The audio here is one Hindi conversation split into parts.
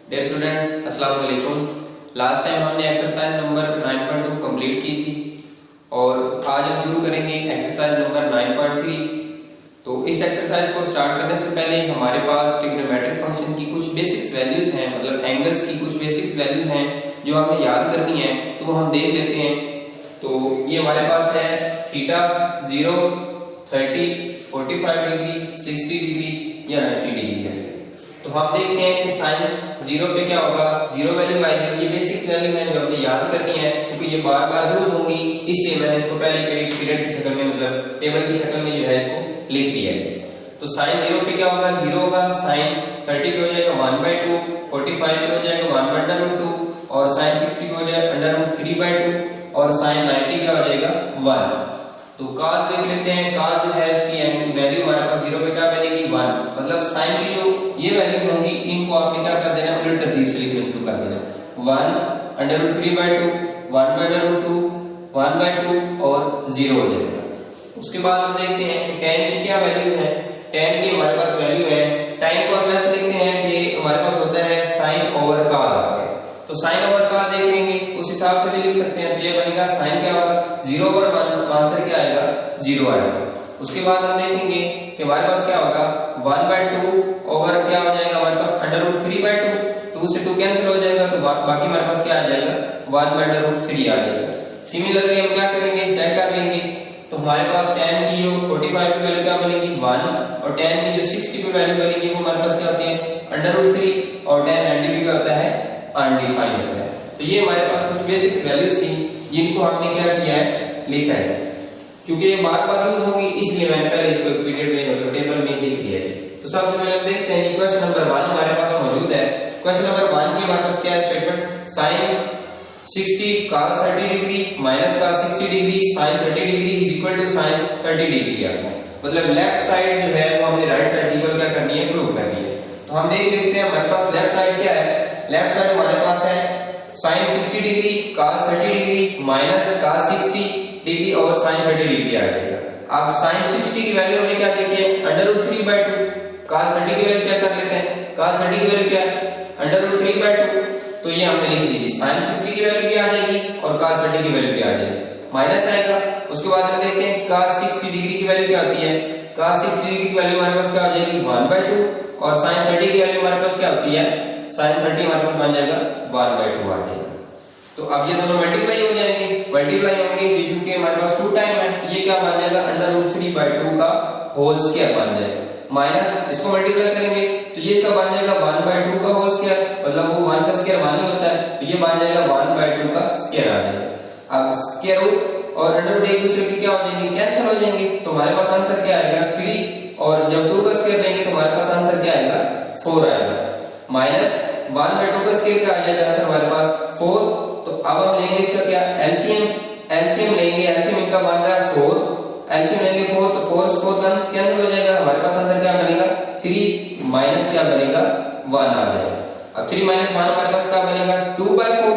डियर स्टूडेंट्स, अस्सलाम वालेकुम। लास्ट टाइम हमने एक्सरसाइज नंबर 9.2 कंप्लीट की थी और आज हम शुरू करेंगे एक्सरसाइज नंबर 9.3। तो इस एक्सरसाइज को स्टार्ट करने से पहले हमारे पास ट्रिग्नोमेट्रिक फंक्शन की कुछ बेसिक्स वैल्यूज हैं, मतलब एंगल्स की कुछ बेसिक्स वैल्यूज हैं जो हमने याद करनी है, तो हम देख लेते हैं। तो ये हमारे पास है थीटा 0, 30, 45 डिग्री, 60 डिग्री या 90 डिग्री है। तो हम देखते हैं कि साइन 0 पे क्या होगा, 0 वैल्यू आएगी। ये बेसिक वैल्यू है जो हमने याद करनी है क्योंकि ये बार बार यूज होंगी, इसलिए मैंने इसको पहले पीरियड की शक्ल में, मतलब टेबल की शक्ल में जो है इसको लिख दिया है। तो साइन 0 पे क्या होगा, 0 होगा। साइन 30 पे हो जाएगा 1/2, 45 पे हो जाएगा 1/√2 और साइन 60 पे हो जाएगा √3/2 और साइन 90 पे हो जाएगा 1। तो cos देख लेते हैं। cos जो है इसकी वैल्यू हमारे पास 0 पे क्या बनेगी, 1। मतलब साइन की जो ये वैल्यू होंगी इनको आपने क्या कर देना, उलट तरतीब से लिखना शुरू कर देना। 1/√3/2, 1/√2, 1/2 और 0 हो जाएगा। उसके बाद हम देखते हैं कि tan की क्या वैल्यू है। tan की हमारे पास वैल्यू है, tan को हम ऐसे लिखते हैं कि हमारे पास होता है sin ओवर cos। तो sin ओवर cos देख लेंगे, उस हिसाब से भी लिख सकते हैं। तो ये बनेगा sin क्या होगा, 0 ओवर 1, आंसर क्या आएगा, 0 आएगा। उसके बाद हम देखेंगे कि हमारे पास क्या होगा, 1/2 ओवर क्या हो जाएगा हमारे पास √3/2, 2 से 2 कैंसिल हो जाएगा, तो बाकी हमारे पास क्या आ जाएगा, 1/√3 आ जाएगा। सिमिलरली हम क्या करेंगे, चेक कर लेंगे। तो हमारे पास tan की जो 45 पे वैल्यू क्या बनेगी, 1, और tan की जो 60 पे वैल्यू बनेगी वो हमारे पास क्या होती है, √3, और tan 90 क्या होता है, अनडिफाइंड होता है। तो ये हमारे पास कुछ बेसिक वैल्यूज थी जिनको हमने क्या किया है, लिखा है। क्योंकि ये बार बार यूज होंगी इसलिए मैंने पहले इसको पीरियड में, मतलब टेबल में लिख दिया है। तो सबसे पहले हम देखते हैं कि क्वेश्चन नंबर 1 हमारे पास मौजूद है। क्वेश्चन नंबर 1 की हमारे पास क्या है statement, sin 60 cos 30 degree minus cos 60 degree sin 30 डिग्री is equal to sin 30 degree आ गया। मतलब लेफ्ट साइड जो है वो हमने राइट साइड इक्वल क्या करनी है, प्रूव करनी है। तो हम देख लेते हैं हमारे पास लेफ्ट साइड क्या है। लेफ्ट साइड हमारे पास है sin 60 degree cos 30 degree minus cos 60 degree और sin 30 डिग्री आ जाएगा। अब sin 60 की वैल्यू हमने क्या देखी है, √3/2। cos 30 की वैल्यू चेक कर लेते हैं। cos 30 की वैल्यू क्या है, √3/2। तो ये हमने लिख दी। sin 60 की वैल्यू क्या आ जाएगी और cos 30 की वैल्यू क्या आ जाएगी, माइनस आएगा। उसके बाद हम देखते हैं cos 60 डिग्री की वैल्यू क्या होती है। cos 60 डिग्री की वैल्यू हमारे पास क्या आ जाएगी, 1/2, और sin 30 की वैल्यू हमारे पास क्या होती है, sin 30 हमारे पास बन जाएगा 1/2 आ जाएगा। तो अब ये दोनों मल्टीप्लाई हो जाएंगे, मल्टीप्लाई होंगे क्योंकि हमारे पास 2 टाइम है, ये क्या बन जाएगा, √3/2 का होल स्क्वायर बन जाएगा। माइनस इसको मल्टीप्लाई करेंगे तो ये इसका बन जाएगा 1/2 का होल स्क्वायर, मतलब वो 1 का स्क्वायर 1 ही होता है, तो ये बन जाएगा 1/2 का स्क्वायर आ जाएगा। अब स्क्वायर रूट और √ एक दूसरे की क्या हो जाएंगे, कैंसिल हो जाएंगे। तो हमारे पास आंसर क्या आएगा, 3, और जब 2 का स्क्वायर लेंगे तो हमारे पास आंसर क्या आएगा, 4 आएगा। माइनस 1/2 का स्क्वायर क्या आ जाएगा, आंसर हमारे पास 4। तो अब हम लेंगे इसका क्या, एलसीएम। एलसीएम लेंगे, एलसीएम इनका बन रहा है 4, एलसीएम लेंगे 4, तो 4 से 4 कैंसिल हो जाएगा। हमारे पास आंसर क्या बनेगा, 3 माइनस क्या बनेगा, 1 आ जाएगा। अब 3 माइनस 1 हमारे पास क्या बनेगा, 2/4।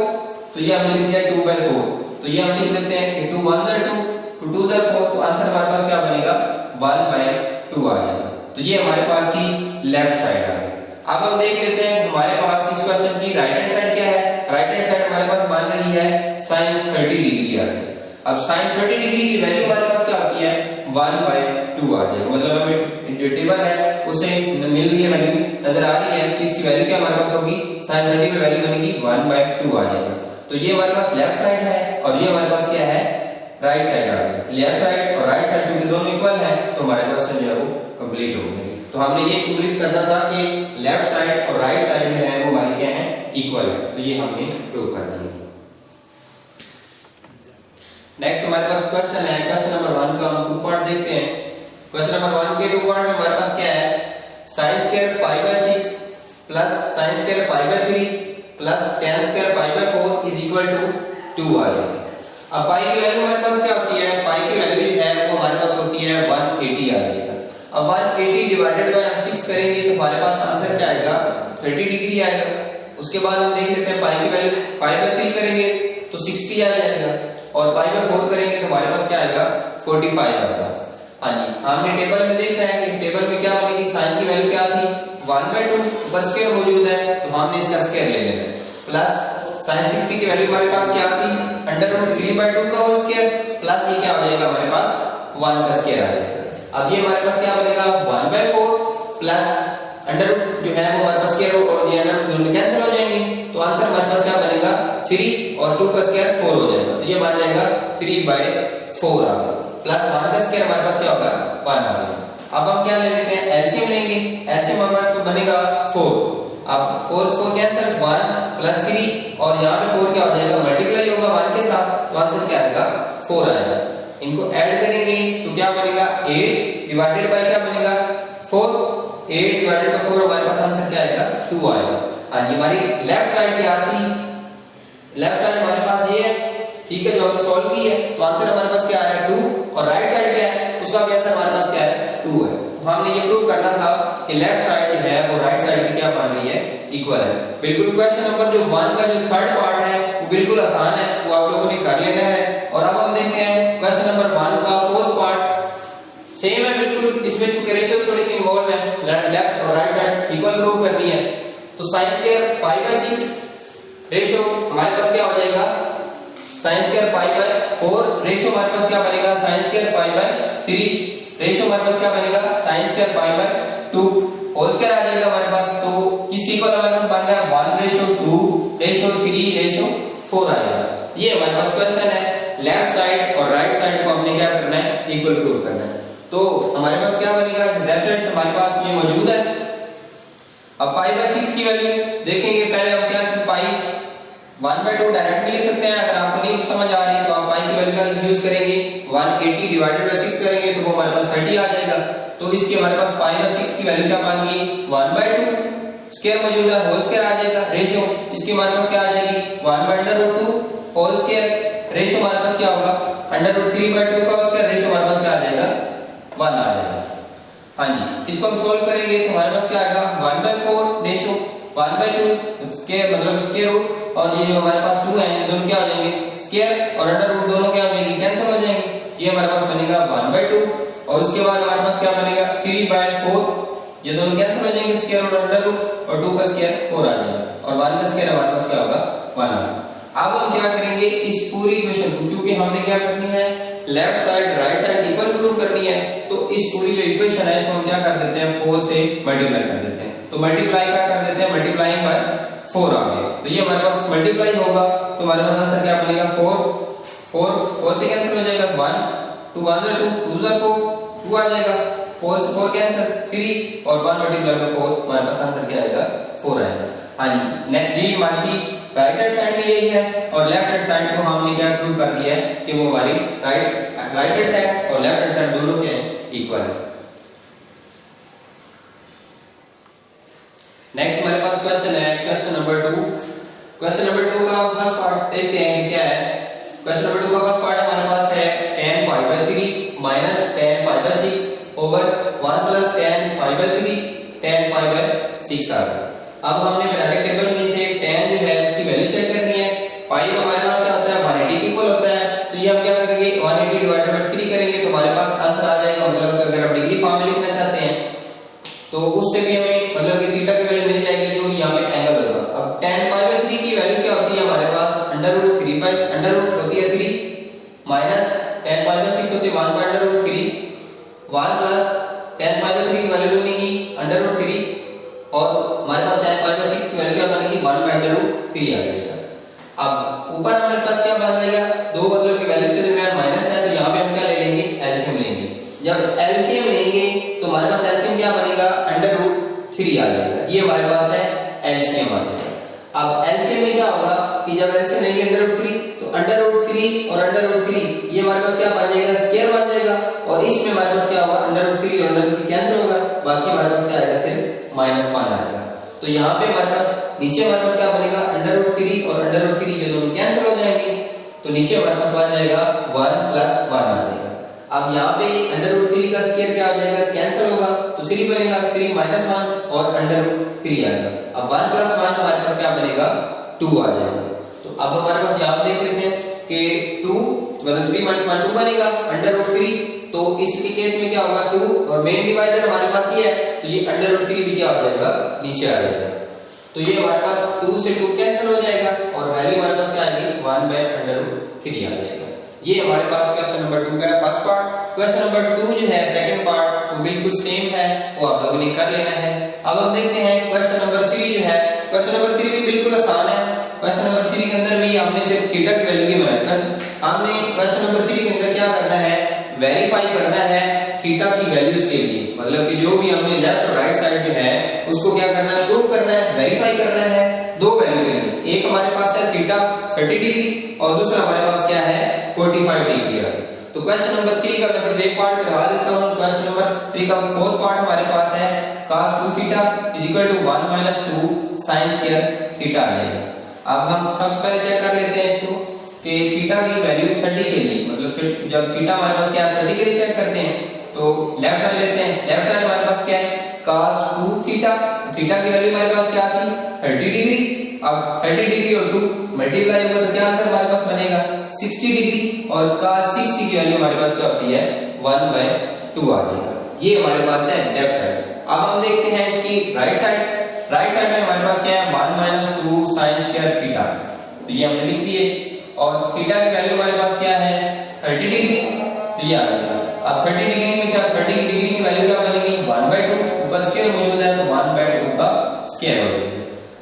तो ये हमने लिख दिया 2/4। तो ये हम लिख देते हैं कि 2 1 2, 2 2 4, तो आंसर हमारे पास क्या बनेगा, 1/2 आ जाएगा। तो ये हमारे पास थी लेफ्ट साइड आ गई। अब हम देख लेते हैं हमारे पास इस क्वेश्चन की राइट हैंड साइड क्या है। राइट हैंड साइड हमारे पास मान रही है sin 30 डिग्री आ गई। अब sin 30 डिग्री की वैल्यू हमारे पास क्या होती है, 1/2 आ जाएगा। मतलब हमें जो टेबल है उसे मिल रही है वैल्यू, नजर आ रही है कि इसकी वैल्यू क्या हमारे पास होगी, sin 30 में वैल्यू बनेगी 1/2 आ जाएगा। तो ये हमारे पास लेफ्ट साइड है और ये हमारे पास क्या है, राइट साइड आ गई। लेफ्ट साइड और राइट साइड क्योंकि दोनों इक्वल है तो हमारे पास जो है वो कंप्लीट हो गई। तो हमने ये कंप्लीट करना था कि लेफ्ट साइड और राइट साइड जो है वो हमारी क्या है, इक्वल है। तो ये हमने प्रूव कर दिया। नेक्स्ट हमारे पास क्वेश्चन है, क्वेश्चन नंबर 1 का हम 2 पार्ट देखते हैं। क्वेश्चन नंबर 1 के 2 पार्ट में हमारे पास क्या है, sin² π/6 plus sin² π/3 plus tan² π/4 is equal to 2 आ जाएगा। अब पाई की वैल्यू हमारे पास क्या होती है, पाई की वैल्यू जो है वो हमारे पास होती है 180 आ जाएगा। अब 180 डिवाइडेड बाय हम 6 करेंगे तो हमारे पास आंसर क्या आएगा, 30 डिग्री आएगा। उसके बाद हम देख लेते हैं पाई की वैल्यू π/3 करेंगे तो 60 आ जाएगा, और π/4 करेंगे तो हमारे पास क्या आएगा, 45 आएगा। हाँ जी, हमने टेबल में देख रहे हैं कि टेबल में क्या बनेगी, साइन की वैल्यू क्या थी 1/2, ऊपर स्क्वायर मौजूद है तो हमने इसका स्क्वायर ले लेना है, प्लस sin 60 की वैल्यू हमारे पास क्या थी √3/2 का होल स्क्वायर, प्लस ये क्या हो जाएगा हमारे पास 1 का स्क्वायर आ जाएगा। अब ये हमारे पास क्या बनेगा 1/4 प्लस अंडर रूट जो है वो हमारे पास स्क्वायर और ये अंडर रूट कैंसिल हो जाएंगे, तो आंसर हमारे पास क्या बनेगा 3 और 2 का स्क्वायर 4 हो जाएगा, तो ये बन जाएगा 3/4 आ गया, प्लस 1 का स्क्वायर हमारे पास क्या होगा 1 आ गया। अब हम क्या ले लेते हैं एलसीएम लेंगे, एलसीएम हमारे पास बनेगा 4, अब 4 को कैंसिल 1 प्लस 3 और यहाँ पे 4 क्या हो जाएगा मल्टीप्लाई होगा 1 के साथ, तो आंसर क्या आएगा 4 आएगा। इनको ऐड करेंगे तो क्या बनेगा 8 डिवाइडेड बाय क्या बनेगा 4, 8 डिवाइडेड बाय 4 हमारे पास आंसर क्या आएगा 2 आएगा। हाँ जी, हमारी लेफ्ट साइड क्या थी, लेफ्ट साइड हमारे पास ये है, ठीक है, जो हमने सॉल्व की है, तो आंसर हमारे पास क्या आया 2 और राइट साइड क्या है उसका भी आंसर हमारे पास क्या है 2 है। तो हमने ये प्रूव करना था कि लेफ्ट साइड जो है वो राइट साइड की क्या बन रही है इक्वल है। बिल्कुल क्वेश्चन नंबर जो 1 का जो थर्ड पार्ट है वो बिल्कुल आसान है, वो आप लोगों ने कर लेना है। और अब हम देखते हैं क्वेश्चन नंबर 1 का फोर्थ पार्ट, सेम है बिल्कुल, इसमें चूंकि रेशियो थोड़ी सी इन्वॉल्व है, लेफ्ट और राइट साइड इक्वल प्रूव करनी है, तो sin स्क्वायर π/6 रेशियो हमारे पास क्या हो जाएगा sin स्क्वायर π/4 रेशियो हमारे पास क्या बनेगा sin स्क्वायर π/3 रेशियो हमारे पास क्या बनेगा sin स्क्वायर π/2 होल स्क्वायर आ जाएगा हमारे पास, तो किस इक्वल हमारे पास बन रहा है 1/2/3/4 आएगा। ये हमारे पास क्वेश्चन है, लेफ्ट साइड और राइट साइड को हमने क्या करना है इक्वल प्रूव करना है। तो हमारे पास क्या बनेगा लेफ्ट साइड से हमारे पास ये मौजूद है। अब π/6 की वैल्यू देखेंगे, पहले हम क्या पाई 1/2 डायरेक्ट भी लिख सकते हैं, अगर आपको नहीं समझ आ रही तो आप पाई की वैल्यू का यूज करेंगे, 180 डिवाइडेड बाय 6 करेंगे तो वो हमारे पास 30 आ जाएगा। तो इसकी हमारे पास π/6 की वैल्यू क्या बन गई 1/2 स्क्वायर मौजूद है, होल स्क्वायर आ जाएगा, रेशियो इसकी हमारे पास क्या आ जाएगी 1/√2 होल स्क्वायर, रेशियो हमारे पास क्या होगा √3/2 का होल स्क्वायर, रेशियो हमारे पास क्या आ जाएगा 1 आ जाएगा। हाँ जी, इसको हम सोल्व करेंगे तो हमारे पास क्या आएगा 1/4 रेशियो 1/2 स्क्वायर मतलब स्क्वायर रूट, और ये जो हमारे पास 2 है दोनों क्या हो जाएंगे स्क्वायर और अंडर रूट दोनों क्या हो जाएंगे कैंसिल हो जाएंगे, ये हमारे पास बनेगा 1/2 और उसके बाद हमारे पास क्या बनेगा 3/4, ये दोनों कैंसिल हो जाएंगे स्क्वायर और अंडर रूट और 2 का स्क्वायर 4 आ जाएगा और 1 का स्क्वायर हमारे पास क्या होगा 1 आएगा। अब हम क्या करेंगे इस पूरी इक्वेशन को, क्योंकि हमने क्या करनी है left side right side equal prove करनी है, तो इस पूरी जो इक्वेशन है इसको हम क्या कर देते हैं 4 से मल्टीप्लाई कर देते हैं, तो मल्टीप्लाई क्या कर देते हैं मल्टीप्लाइंग बाय 4 आ गया, तो ये हमारे पास मल्टीप्लाई होगा तो हमारे पास आंसर क्या बनेगा 4 से कैंसिल हो जाएगा 1 2 1 2 2 4 2 आ जाएगा, 4 से 4 कैंसिल 3 और 1 मल्टीप्लाई बाय 4 हमारे पास आंसर क्या आएगा 4 आएगा। हाँ जी, ये हमारी राइट हैंड साइड में यही है और लेफ्ट हैंड साइड को हमने क्या प्रूव कर दिया है कि वो हमारी राइट हैंड साइड और लेफ्ट हैंड साइड दोनों के इक्वल है। नेक्स्ट हमारे पास क्वेश्चन है क्वेश्चन नंबर 2। क्वेश्चन नंबर 2 का फर्स्ट पार्ट देखते हैं कि क्या है। क्वेश्चन नंबर 2 का फर्स्ट पार्ट हमारे पास है tan π/3 - tan π/6 over 1 + tan π/3 tan π/6 आ गया। अब हमने क्वाड्रेटिक टेबल में से tan जो है उसकी वैल्यू चेक करनी है, पाई हमारे पास क्या होता है 180 के इक्वल होता है, तो ये हम क्या करेंगे 180 डिवाइडेड बाय 3 करेंगे तो हमारे पास आंसर आ जाएगा, मतलब अगर आप डिग्री फॉर्म में लिखना चाहते हैं तो उससे भी हमें मतलब कि थीटा की वैल्यू मिल जाएगी जो यहां पे एंगल होगा। अब tan π/3 की वैल्यू क्या होती है हमारे पास अंडर रूट होती है 3 माइनस tan π/6 होती है 1/√3 1 प्लस tan π/3 की वैल्यू बनेगी अंडर√3 और हमारे पास tan π/6 की वैल्यू क्या बनेगी 1/√3 आ जाएगा। अब ऊपर हमारे पास क्या बन जाएगा दो मतलब की वैल्यूज के दरमियान माइनस है, तो यहां पे हम क्या ले लेंगे एलसीएम लेंगे। जब एलसीएम लेंगे तो हमारे पास एलसीएम क्या बनेगा अंडर√3 आ जाएगा, ये हमारे पास है एलसीएम आ जाएगा। अब एलसीएम में क्या होगा कि जब एलसीएम लेंगे अंडर√3 तो अंडर√3 और अंडर√3 ये हमारे पास क्या बन जाएगा स्क्वायर बन जाएगा, और इसमें हमारे पास क्या होगा अंडर√3 और अंडर√3 कैंसिल होगा, बाकी हमारे पास क्या आएगा सिर्फ -1 आएगा। तो यहाँ पे हमारे पास नीचे हमारे पास क्या बनेगा अंडर√3 और अंडर√3 ये दोनों कैंसिल हो जाएंगे, तो नीचे हमारे पास बन जाएगा 1 + 1 आ जाएगा। अब यहाँ पे अंडर√3 का स्क्वायर क्या आ जाएगा कैंसिल होगा तो 3 बनेगा, 3 - 1 और अंडर√3 आएगा। अब 1 + 1 हमारे पास क्या बनेगा 2 आ जाएगा। तो अब हमारे पास यहाँ देख लेते हैं कि 2 मतलब 3 - 1 2 बनेगा, अंडर√3 तो इस केस में क्या होगा 2 और मेन डिवाइजर हमारे पास ये है तो ये √3 भी क्या हो जाएगा नीचे आ जाएगा। तो ये हमारे पास 2 से 2 कैंसिल हो जाएगा और वैल्यू हमारे पास क्या आएगी 1/√3 आ जाएगा। ये हमारे पास क्वेश्चन नंबर 2 का है फर्स्ट पार्ट। क्वेश्चन नंबर 2 जो है सेकंड पार्ट वो बिल्कुल सेम है, वो आप लोगों ने कर लेना है। अब हम देखते हैं क्वेश्चन नंबर 3 जो है, क्वेश्चन नंबर 3 भी बिल्कुल आसान है। क्वेश्चन नंबर 3 के अंदर भी हमने सिर्फ थीटा की वैल्यू की बनाई। हमने क्वेश्चन नंबर 3 के अंदर क्या करना है, वेरीफाई करना है थीटा की वैल्यूज के लिए, मतलब कि जो भी हमने लेफ्ट और राइट साइड जो है उसको क्या करना है, प्रूव करना है, वेरीफाई करना है दो वैल्यू के लिए। एक हमारे पास है थीटा 30 डिग्री और दूसरा हमारे पास क्या है 45 डिग्री है। तो क्वेश्चन नंबर 3 का मैं सिर्फ एक पार्ट करवा देता हूं। क्वेश्चन नंबर 3 का फोर्थ पार्ट हमारे पास है cos 2 theta = 1 - 2 sin square theta आएगा। अब हम सबसे पहले चेक कर लेते हैं इसको कि थीटा की वैल्यू 30 के लिए, मतलब जब थीटा हमारे पास क्या है 30 के लिए चेक करते हैं तो लेफ्ट साइड लेते हैं। लेफ्ट साइड हमारे पास क्या है cos 2 थीटा, थीटा की वैल्यू हमारे पास क्या थी 30 डिग्री। अब 30 डिग्री और 2 मल्टीप्लाई होगा तो क्या आंसर हमारे पास बनेगा 60 डिग्री और cos 60 की वैल्यू हमारे पास क्या होती है 1/2 आ जाएगा। ये हमारे पास है लेफ्ट साइड। अब हम देखते हैं इसकी राइट साइड। राइट साइड में हमारे पास क्या है 1 - 2 sin स्क्वायर थीटा, तो ये हमने लिख दिए और थीटा की वैल्यू हमारे पास क्या है 30 डिग्री, तो ये आ जाएगा। अब 30 डिग्री में क्या 30 डिग्री की वैल्यू क्या बनेगी 1/2, ऊपर स्क्वायर मौजूद है तो 1/2 का स्क्वायर हो जाएगा।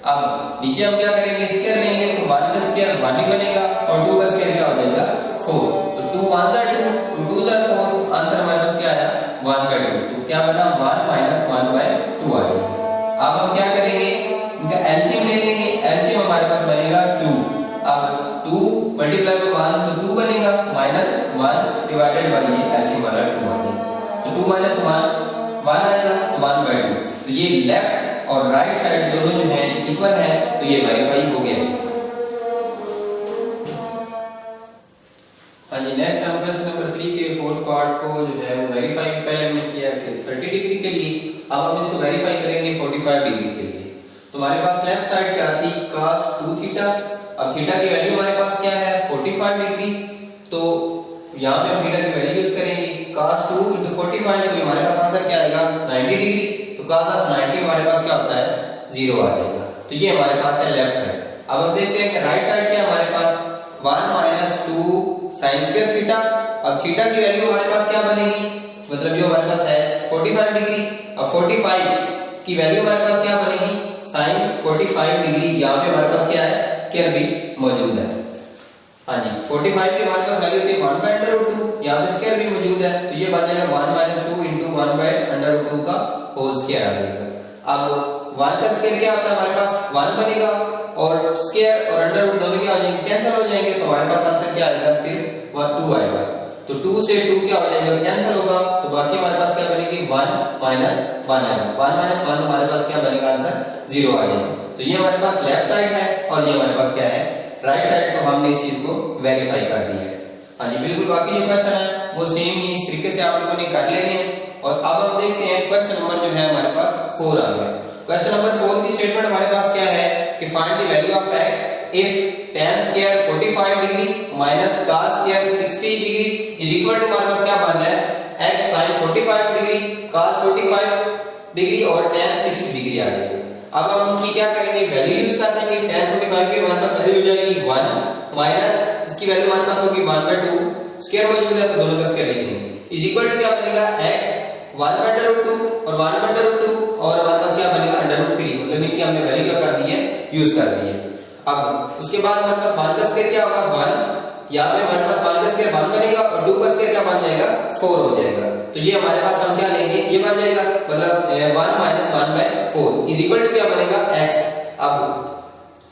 अब नीचे हम क्या करेंगे स्क्वायर लेंगे तो 1 का स्क्वायर 1 ही बनेगा और 2 का स्क्वायर क्या हो जाएगा 4, तो 2 1 जा 2 2 जा 4, आंसर हमारे पास क्या आया 1/2। तो क्या बना 1 - 1/2 आ जाएगा। अब हम क्या करेंगे इनका एलसीएम ले लेंगे। एलसीएम हमारे पास बनेगा 2। अब 2 मल्टीप्लाई में 1 तो 2 बनेगा -1 डिवाइडेड बाय ये एलसीएम वाला 2 आ जाएगा। तो 2 - 1 आएगा तो 1/2। तो ये लेफ्ट और राइट साइड दोनों जो है इक्वल है, तो ये वेरीफाई हो गया। हाँ जी, नेक्स्ट हम क्वेश्चन नंबर 3 के फोर्थ पार्ट को जो है वो वेरीफाई पहले हमने किया कि 30 डिग्री के लिए, अब हम इसको वेरीफाई करेंगे 45 डिग्री के लिए। तो हमारे पास लेफ्ट साइड क्या थी cos 2 थीटा। अब थीटा की वैल्यू हमारे पास क्या है 45 डिग्री, तो यहाँ पे हम थीटा की वैल्यू यूज करेंगे cos 2 * 45, तो हमारे पास आंसर क्या आएगा 90 डिग्री। तो cos of 90 हमारे पास क्या होता है 0 आ जाएगा। तो ये हमारे पास है लेफ्ट साइड। अब हम देखते हैं कि राइट साइड क्या हमारे पास 1 - 2 sin स्क्वायर थीटा। अब थीटा की वैल्यू हमारे पास क्या बनेगी, मतलब जो हमारे पास है 45 डिग्री। अब 45 की वैल्यू हमारे पास क्या बनेगी sin 45 डिग्री। यहाँ पे हमारे पास क्या है स्क्वायर भी मौजूद है। हाँ जी, 45 की हमारे पास वैल्यू थी 1/√2, यहाँ पे स्क्वायर भी मौजूद है तो ये बन जाएगा 1 - 2 * 1/√2 का होल स्क्वायर आ जाएगा। अब 1 का स्क्वायर क्या होता है हमारे पास 1 बनेगा और स्क्वायर और अंडररूट दोनों क्या हो जाएंगे कैंसिल हो जाएंगे, तो हमारे पास आंसर क्या आएगा सिर्फ 2 आएगा। तो 2 से 2 क्या हो जाएगा कैंसिल होगा, तो बाकी हमारे पास क्या बनेगी 1 - 1 आएगा। 1 - 1 हमारे पास क्या बनेगा आंसर 0 आ जाएगा। तो ये हमारे पास लेफ्ट साइड है और ये हमारे पास क्या है राइट साइड। तो हमने इस चीज को वेरीफाई कर दिया है। हाँ जी बिल्कुल, बाकी जो क्वेश्चन है वो सेम ही इस तरीके से आप लोगों ने कर लेने हैं। और अब हम देखते हैं क्वेश्चन नंबर जो है हमारे पास 4 आ गया। क्वेश्चन नंबर 4 की स्टेटमेंट हमारे पास क्या है कि find the value of x if tan square 45 degree minus cos square 60 degree is equal to हमारे पास क्या बन रहा है x sin 45 degree cos 45 degree और tan 60 डिग्री आ गई। अब हम की क्या करेंगे वैल्यू यूज कर देंगे। tan 45 की हमारे पास वैल्यू हो जाएगी 1 माइनस इसकी वैल्यू हमारे पास होगी 1/2, स्क्वायर मौजूद है तो दोनों का स्क्वायर लिख देंगे इज इक्वल टू क्या बनेगा x 1/√2 और 1/√2 और हमारे पास क्या बनेगा √3, मतलब इनकी हमने वैल्यू क्या कर दी है यूज कर दी है। अब उसके बाद हमारे पास 1 का स्क्वायर क्या होगा 1, यहाँ पे हमारे पास 1 का स्क्वायर 1 बनेगा और 2 का स्क्वायर क्या बन जाएगा 4 हो जाएगा। तो ये हमारे पास हम क्या लेंगे ये बन जाएगा मतलब 1 - 1/4 इज इक्वल टू क्या बनेगा x। अब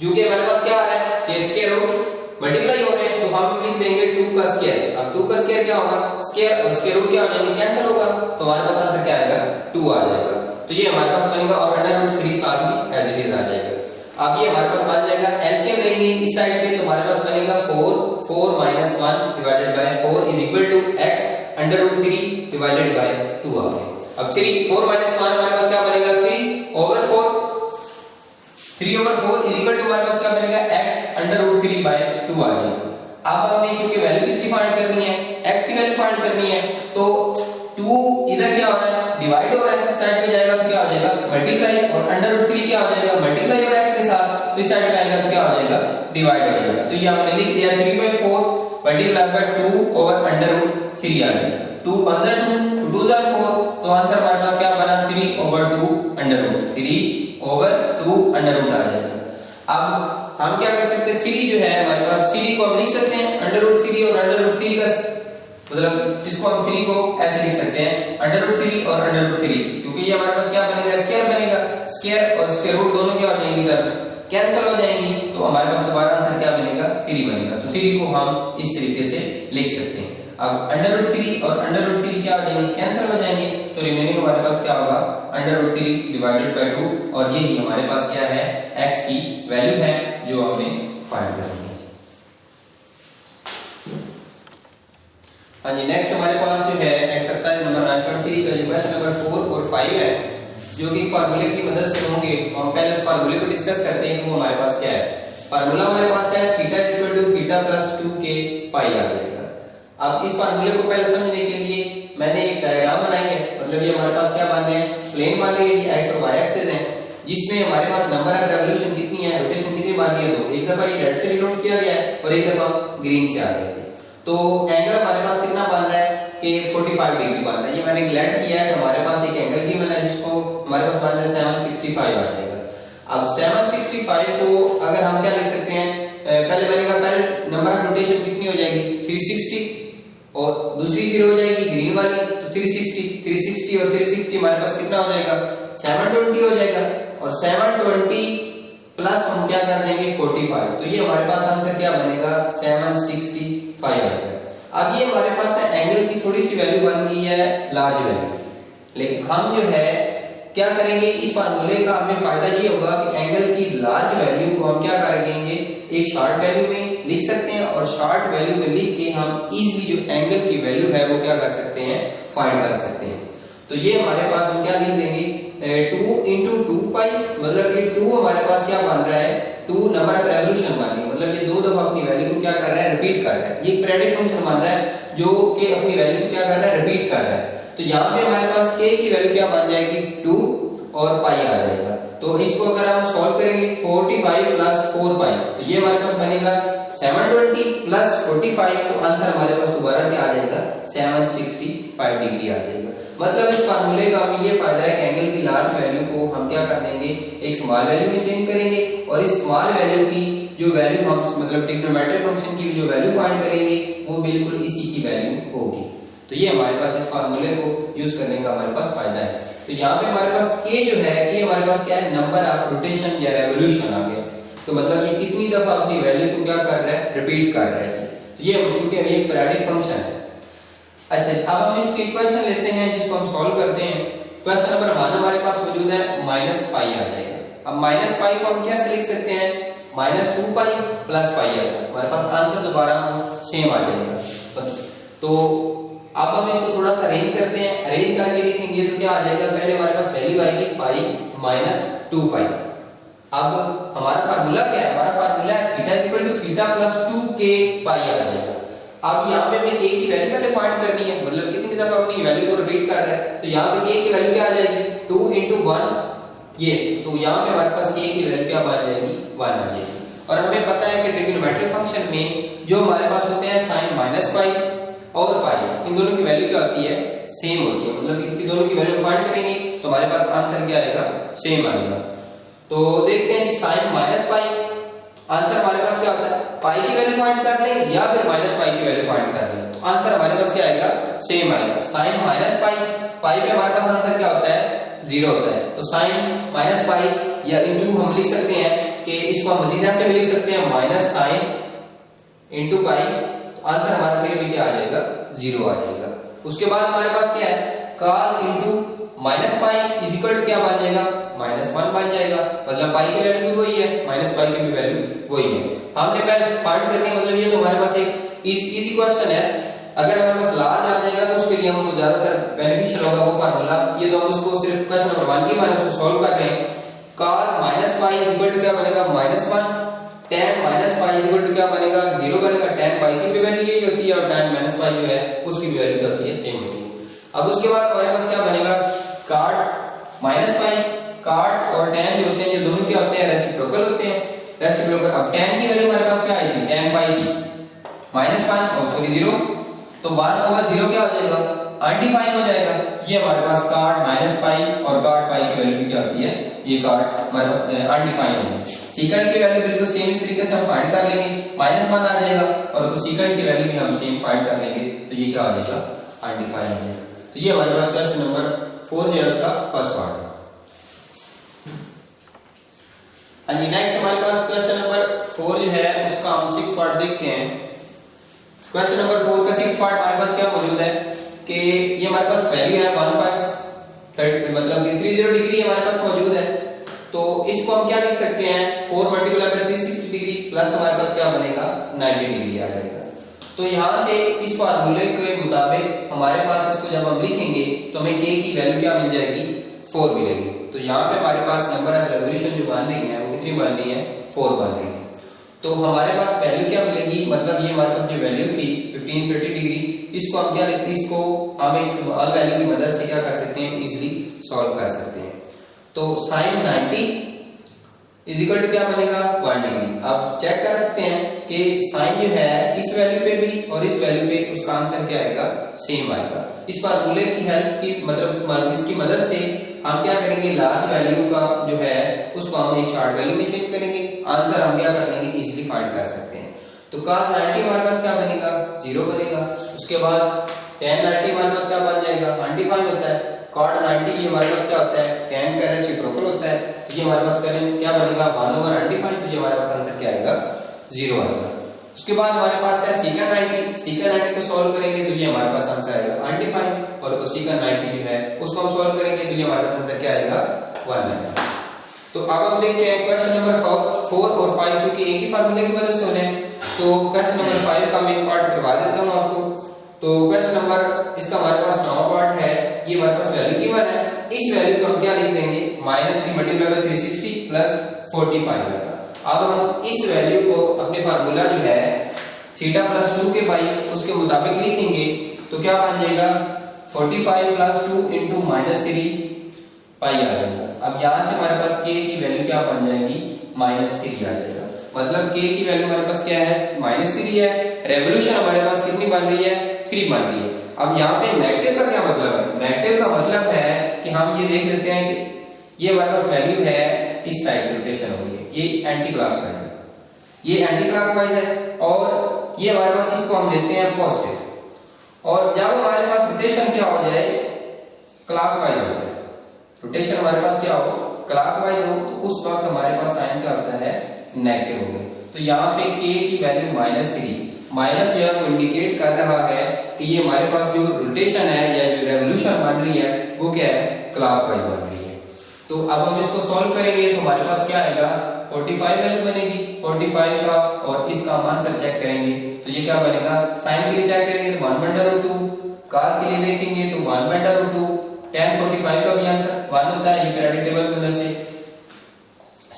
जो कि हमारे पास क्या आ रहा है ये स्क्वायर रूट मल्टीप्लाई हो रहे हैं तो हम लिख देंगे 2 का स्क्वायर। अब 2 का स्क्वायर क्या होगा स्क्वायर और स्क्वायर रूट क्या हो जाएंगे कैंसिल होगा, तो हमारे पास आंसर क्या आएगा 2 आ जाएगा। तो ये हमारे पास बनेगा और √3 साथ में एज इट इज आ जाएगा। अब ये हमारे पास बन जाएगा एलसीएम लेंगे इस साइड पे तो हमारे पास बनेगा 4 - 1 divided by 4 is equal to x √3 divided by 2 आ गया। अब 4 - 1 हमारे पास क्या बनेगा 3/4 3/4 इज इक्वल टू हमारे पास क्या बनेगा x √3 बाय 2 आ जाएगा। अब हमने क्योंकि वैल्यू किसकी फाइंड करनी है x की वैल्यू वैल्यू फाइंड करनी है तो 2 इधर क्या हो रहा है, डिवाइड हो रहा है, साइड पे जाएगा तो क्या हो जाएगा मल्टीप्लाई, और अंडर रूट 3 क्या हो जाएगा मल्टीप्लाई हो रहा है x के साथ, तो इस साइड पे आएगा तो क्या हो जाएगा डिवाइड हो जाएगा। तो ये हमने लिख दिया 3/4 multiply by 2 over under root 3 आ गया। 2 1 जा 2 2 जा 4, तो आंसर हमारे पास क्या बना 3 over 2 under root 3 over 2 under root आ जाएगा। अब हम क्या कर सकते हैं, 3 जो है हमारे पास 3 को हम लिख सकते हैं अंडर रूट 3 और अंडर रूट 3 का मतलब इसको हम 3 को ऐसे लिख सकते हैं अंडर रूट 3 और अंडर रूट 3, क्योंकि ये हमारे पास क्या बनेगा स्क्वायर बनेगा, स्क्वायर और स्क्वायर रूट दोनों क्या हो जाएंगी टर्म कैंसिल हो जाएंगी, तो हमारे पास दोबारा आंसर क्या बनेगा 3 बनेगा। तो 3 को हम इस तरीके से लिख सकते हैं। अब अंडर रूट 3 और अंडर रूट 3 क्या हो जाएंगे कैंसिल हो जाएंगे, तो रिमेनिंग हमारे पास क्या होगा अंडर रूट 3 डिवाइडेड बाय 2, और यही हमारे पास क्या है x की वैल्यू है जो हमने फाइंड करनी है। हाँ जी, नेक्स्ट हमारे पास जो है एक्सरसाइज नंबर 9.3 का जो क्वेश्चन नंबर 4 और 5 है, जो कि फार्मूले की मदद से होंगे। हम पहले उस फार्मूले को डिस्कस करते हैं कि वो हमारे पास क्या है। फार्मूला हमारे पास है theta equal to theta plus 2k pi आ जाएगा। अब इस फार्मूले को पहले समझने के लिए मैंने एक डायग्राम बनाई है, मतलब ये हमारे पास क्या मान रहे हैं प्लेन मान रहे हैं, x और y एक्सिस है, जिसमें हमारे पास नंबर ऑफ रेवोल्यूशन कितनी है, रोटेशन कितनी मान रही है, तो एक दफा ये रेड से डिनोट किया गया है और एक दफा ग्रीन से आ गया है। तो एंगल हमारे पास कितना बन रहा है कि 45 डिग्री बन रहा है। ये मैंने ग्लैड किया है, हमारे पास एक एंगल गिवन है जिसको हमारे पास बन रहा है 765 आ जाएगा। अब 765 को अगर हम क्या लिख सकते हैं, पहले मैंने कहा पहले नंबर ऑफ रोटेशन कितनी हो जाएगी 360, और दूसरी फिर हो जाएगी ग्रीन वाली तो 360 और 360 हमारे पास कितना हो जाएगा 720 हो जाएगा, और 720 प्लस हम क्या कर देंगे 45, तो ये हमारे पास आंसर क्या बनेगा 765 आएगा। अब ये हमारे पास एंगल की थोड़ी सी वैल्यू बन गई है लार्ज वैल्यू, लेकिन हम जो है क्या करेंगे इस फार्मूले का हमें फायदा ये होगा कि एंगल की लार्ज वैल्यू को हम क्या करेंगे एक शॉर्ट वैल्यू में लिख सकते हैं, और शॉर्ट वैल्यू में लिख के हम इजीली जो एंगल की वैल्यू है वो क्या कर सकते हैं फाइंड कर सकते हैं। तो ये हमारे पास हम क्या लिख देंगे 2 into 2 पाई, मतलब ये 2 हमारे पास क्या बन रहा है 2 नंबर ऑफ रेवोल्यूशन बन रही है, मतलब ये 2 दफा अपनी वैल्यू को क्या कर रहा है रिपीट कर रहा है। ये पीरियडिक फंक्शन बन रहा है जो कि अपनी वैल्यू को क्या कर रहा है रिपीट कर रहा है। तो यहाँ पे हमारे पास k की वैल्यू क्या बन जाएगी 2 और पाई आ जाएगा। तो इसको अगर हम सॉल्व करेंगे 45 प्लस 4 पाई, तो ये हमारे पास बनेगा 720 प्लस 45, तो आंसर हमारे पास दोबारा क्या आ जाएगा 765 डिग्री आ जाएगा। मतलब इस फार्मूले का हमें ये फायदा है कि एंगल की लार्ज वैल्यू को हम क्या कर देंगे एक स्मॉल वैल्यू में चेंज करेंगे, और इस स्मॉल वैल्यू की जो वैल्यू हम मतलब ट्रिग्नोमेट्रिक फंक्शन की जो वैल्यू फाइंड करेंगे वो बिल्कुल इसी की वैल्यू होगी। तो ये हमारे पास इस फार्मूले को यूज करने का हमारे पास फायदा है। तो यहाँ पे हमारे पास k जो है ये हमारे पास क्या है नंबर ऑफ रोटेशन या रेवोल्यूशन आ गया, तो मतलब ये कितनी दफा अपनी वैल्यू को क्या कर रहा है रिपीट कर रहा है। तो ये चूंकि ये एक पीरियडिक फंक्शन है। अच्छा, अब हम इसके इक्वेशन लेते हैं जिसको हम सॉल्व करते हैं। क्वेश्चन नंबर 1 हमारे पास मौजूद है -पाई आ जाएगा। अब -पाई को हम कैसे लिख सकते हैं -2 पाई प्लस पाई आ जाएगा, हमारे पास आंसर दोबारा सेम आ जाएगा। तो अब हम इसको थोड़ा सा अरेंज करते हैं, अरेंज करके लिखेंगे तो क्या आ जाएगा पहले हमारे पास वैल्यू आएगी पाई -2 पाई। अब हमारा फार्मूला क्या है, हमारा फार्मूला है theta equal to theta plus 2k pi आ जाएगा। अब यहाँ पे हमें k की वैल्यू पहले फाइंड करनी है, मतलब कितनी दफा अपनी वैल्यू को रिपीट कर रहा है। तो यहाँ पे k की वैल्यू क्या आ जाएगी 2 into 1 ये, तो यहाँ पे हमारे पास k की वैल्यू क्या बन जाएगी 1 आ जाएगी। और हमें पता है कि ट्रिग्नोमेट्रिक फंक्शन में जो हमारे पास होते हैं sin -पाई और पाई, इन दोनों की वैल्यू क्या होती है सेम होती है, मतलब इनकी दोनों की वैल्यू फाइंड करेंगे तो हमारे पास आंसर क्या आएगा सेम आएगा। तो देखते हैं कि sin -पाई आंसर हमारे पास क्या होता है पाई की वैल्यू फाइंड कर लें या फिर -पाई की वैल्यू फाइंड कर लें, तो आंसर हमारे पास क्या आएगा सेम आएगा। sin -पाई पाई पे हमारे पास आंसर क्या होता है 0 होता है, तो sin -पाई या इनटू हम लिख सकते हैं कि इसको हम मजीदा से भी लिख सकते हैं -sin * पाई, आंसर हमारा फिर भी क्या आ जाएगा 0 आ जाएगा। उसके बाद हमारे पास क्या है cos * -pi is equal to क्या बन जाएगा -1 बन जाएगा, मतलब पाई की वैल्यू भी वही है पाई की भी वैल्यू वही है। हमने पहले फाइंड करनी है, मतलब ये तो हमारे पास एक इजी क्वेश्चन है। अगर हमारे पास लार्ज आ जाएगा तो उसके लिए हमको ज्यादातर बेनिफिशियल होगा वो फार्मूला। ये तो हम उसको सिर्फ क्वेश्चन नंबर 1 की माने उसको सॉल्व कर रहे हैं। cos -pi is equal to क्या बनेगा -1 tan minus pi is equal to क्या बनेगा, 0 बनेगा। tan पाई की भी वैल्यू यही होती है और tan माइनस पाई जो है उसकी भी वैल्यू क्या होती है, सेम होती है। अब उसके बाद हमारे पास क्या बनेगा, cot माइनस पाई, cot और tan जो होते हैं ये दोनों क्या होते हैं, रेसिप्रोकल होते हैं। रेसिप्रोकल, अब tan की वैल्यू हमारे पास क्या आई थी, tan पाई की माइनस पाई और सॉरी 0, तो 1/0 क्या हो जाएगा, अनडिफाइन हो जाएगा। ये हमारे पास cot माइनस पाई और cot पाई की वैल्यू भी क्या होती है, ये cot हमारे पास अनडिफाइन है। सीकेंड की वैल्यू बिल्कुल सेम इस तरीके से हम फाइंड कर लेंगे, -1 आ जाएगा और तो सीकेंड की वैल्यू भी हम सेम फाइंड कर लेंगे, तो ये क्या आ जाएगा, अनडिफाइन हो जाएगा। तो ये हमारे पास क्वेश्चन नंबर 4 जो है उसका फर्स्ट पार्ट है। एंड नेक्स्ट हमारे पास क्वेश्चन नंबर 4 जो है उसका हम 6 पार्ट देखते हैं। क्वेश्चन नंबर 4 का 6 पार्ट हमारे पास क्या मौजूद है कि ये हमारे पास वैल्यू है 1530 मतलब कि 30 डिग्री हमारे पास मौजूद है। तो इसको हम क्या लिख सकते हैं, 4 मल्टीप्लाई बाय 360 डिग्री प्लस हमारे पास क्या बनेगा, 90 डिग्री आ जाएगा। तो यहां से इस फार्मूले के मुताबिक हमारे पास इसको जब हम लिखेंगे तो हमें k की वैल्यू क्या मिल जाएगी, 4 मिलेगी। तो यहाँ पे हमारे पास नंबर ऑफ रेवोल्यूशन जो बन रही है वो कितनी बन रही है, 4 बन रही है। तो हमारे पास वैल्यू क्या मिलेगी, मतलब ये हमारे पास जो वैल्यू थी 1530 डिग्री, इसको हम क्या लिखते हैं, इसको हम इस स्मॉल वैल्यू की मदद से क्या कर सकते हैं, इजीली सॉल्व कर सकते हैं। तो sin 90 इज इक्वल टू क्या बनेगा, 1 डिग्री। अब चेक कर सकते हैं कि साइन जो है इस वैल्यू पे भी और इस वैल्यू पे उसका आंसर क्या आएगा, सेम आएगा। इस फार्मूले की हेल्प की मतलब इसकी मदद से हम क्या करेंगे, लार्ज वैल्यू का जो है उसको हम एक शॉर्ट वैल्यू में चेंज करेंगे, आंसर हम क्या कर लेंगे, इजीली फाइंड कर सकते हैं। तो cos 90 हमारे पास क्या बनेगा, 0 बनेगा। उसके बाद tan 90 हमारे पास क्या बन जाएगा, अनडिफाइंड होता है। cot 90 ये हमारे पास क्या होता है, tan का रेसिप्रोकल होता है। तो ये हमारे पास करें क्या बनेगा, 1 अनडिफाइंड, तो ये हमारे पास आंसर क्या आएगा, 0 आएगा। उसके बाद हमारे पास है secant 90, secant 90 को सॉल्व करेंगे तो ये हमारे पास आंसर आएगा अनडिफाइंड, और cosecant 90 जो है उसको हम सॉल्व करेंगे तो ये हमारे पास आंसर क्या आएगा, 1 आएगा। तो अब हम देखते हैं क्वेश्चन नंबर 4 और 5 जो कि एक ही फार्मूले की मदद से होने हैं। तो क्वेश्चन नंबर 5 का मैं एक पार्ट करवा देता हूं आपको। तो क्वेश्चन नंबर इसका हमारे पास 9 पार्ट है, ये हमारे पास वैल्यू गिवन है। इस वैल्यू को हम क्या लिख देंगे, -3 मल्टीप्लाई बाय 360 प्लस 45 आएगा। अब हम इस वैल्यू को अपने फार्मूला जो है थीटा प्लस 2 के बाई उसके मुताबिक लिखेंगे तो क्या बन जाएगा, 45 प्लस 2 इंटू -3 पाई आ जाएगा। अब यहाँ से हमारे पास k की वैल्यू क्या बन जाएगी, -3 आ जाएगा। मतलब k की वैल्यू हमारे पास क्या है, -3 है। रेवोल्यूशन हमारे पास कितनी बन रही है, 3 बन रही है। अब यहाँ पे नेगेटिव का क्या मतलब है, नेगेटिव का मतलब है कि हम ये देख लेते हैं कि ये हमारे पास वैल्यू है इस साइड से रोटेशन हो रही है, ये एंटी क्लॉकवाइज है, ये एंटी क्लॉकवाइज है, और ये हमारे पास इसको हम लेते हैं पॉजिटिव। और जब हमारे पास रोटेशन क्या हो जाए, क्लॉकवाइज हो जाए, रोटेशन हमारे पास क्या हो, क्लॉकवाइज हो, तो उस वक्त हमारे पास साइन क्या होता है, नेगेटिव हो गया। तो यहाँ पे k की वैल्यू -3, माइनस जो है वो इंडिकेट कर रहा है कि ये हमारे पास जो रोटेशन है या जो रेवोल्यूशन बन रही है वो क्या है, क्लॉकवाइज बन रही है। तो अब हम इसको सॉल्व करेंगे तो हमारे पास क्या आएगा, 45 वैल्यू बनेगी 45 का, और इसका हम आंसर चेक करेंगे तो ये क्या बनेगा, साइन के लिए चेक करेंगे तो 1/√2, cos के लिए देखेंगे तो 1/√2, tan 45 का भी आंसर 1 होता है, ये पीरियोडिक टेबल की मदद से।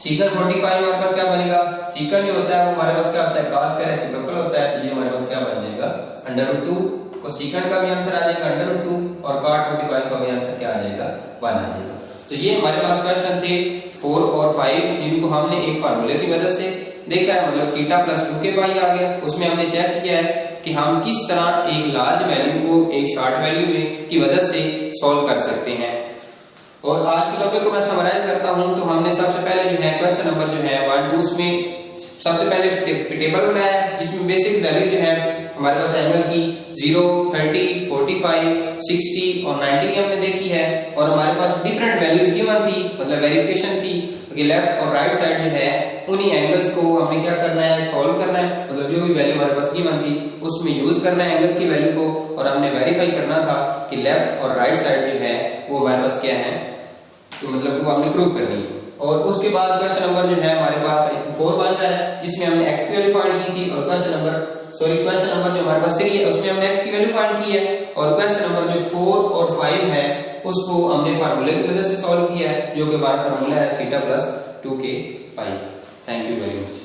secant 45 हमारे पास क्या बनेगा, secant जो होता है वो हमारे पास क्या होता है, cos का रेसिप्रोकल होता है, तो ये हमारे पास क्या बन जाएगा, √2, को secant का भी आंसर आ जाएगा √2, और cot 45 का भी आंसर क्या आ जाएगा, 1 आ जाएगा। तो ये हमारे पास क्वेश्चन थे 4 और 5, जिनको हमने एक फार्मूले की मदद से देखा है, मतलब थीटा प्लस 2 के बाई आ गया। उसमें हमने चेक किया है कि हम किस तरह एक लार्ज वैल्यू को एक शॉर्ट वैल्यू में की मदद से सॉल्व कर सकते हैं। और आज के टॉपिक को मैं समराइज करता हूं तो हमने सबसे पहले जो है क्वेश्चन नंबर जो है 1 2 उसमें सबसे पहले टेबल बनाया जिसमें बेसिक वैल्यू जो है हमारे पास एंगल की 0 30 45 60 और 90 की हमने देखी है, और हमारे पास डिफरेंट वैल्यूज गिवन थी, मतलब वेरिफिकेशन थी कि लेफ्ट और राइट साइड जो है उन्हीं एंगल्स को हमें क्या करना है, सॉल्व करना है, मतलब जो भी वैल्यू हमारे पास गिवन थी उसमें यूज करना है एंगल की वैल्यू को, और हमने वेरीफाई करना था कि लेफ्ट और राइट साइड जो है वो हमारे पास क्या है, तो मतलब वो हमने प्रूव करनी है। और उसके बाद क्वेश्चन नंबर जो है हमारे पास 4 बन रहा है जिसमें हमने x की वैल्यू फाइंड की थी, और क्वेश्चन नंबर जो हमारे पास 3 है उसमें हमने x की वैल्यू फाइंड की है, और क्वेश्चन नंबर जो 4 और 5 है उसको हमने फार्मूले की मदद से सॉल्व किया है, जो कि हमारा फार्मूला है थीटा प्लस 2 के पाई। Thank you very much.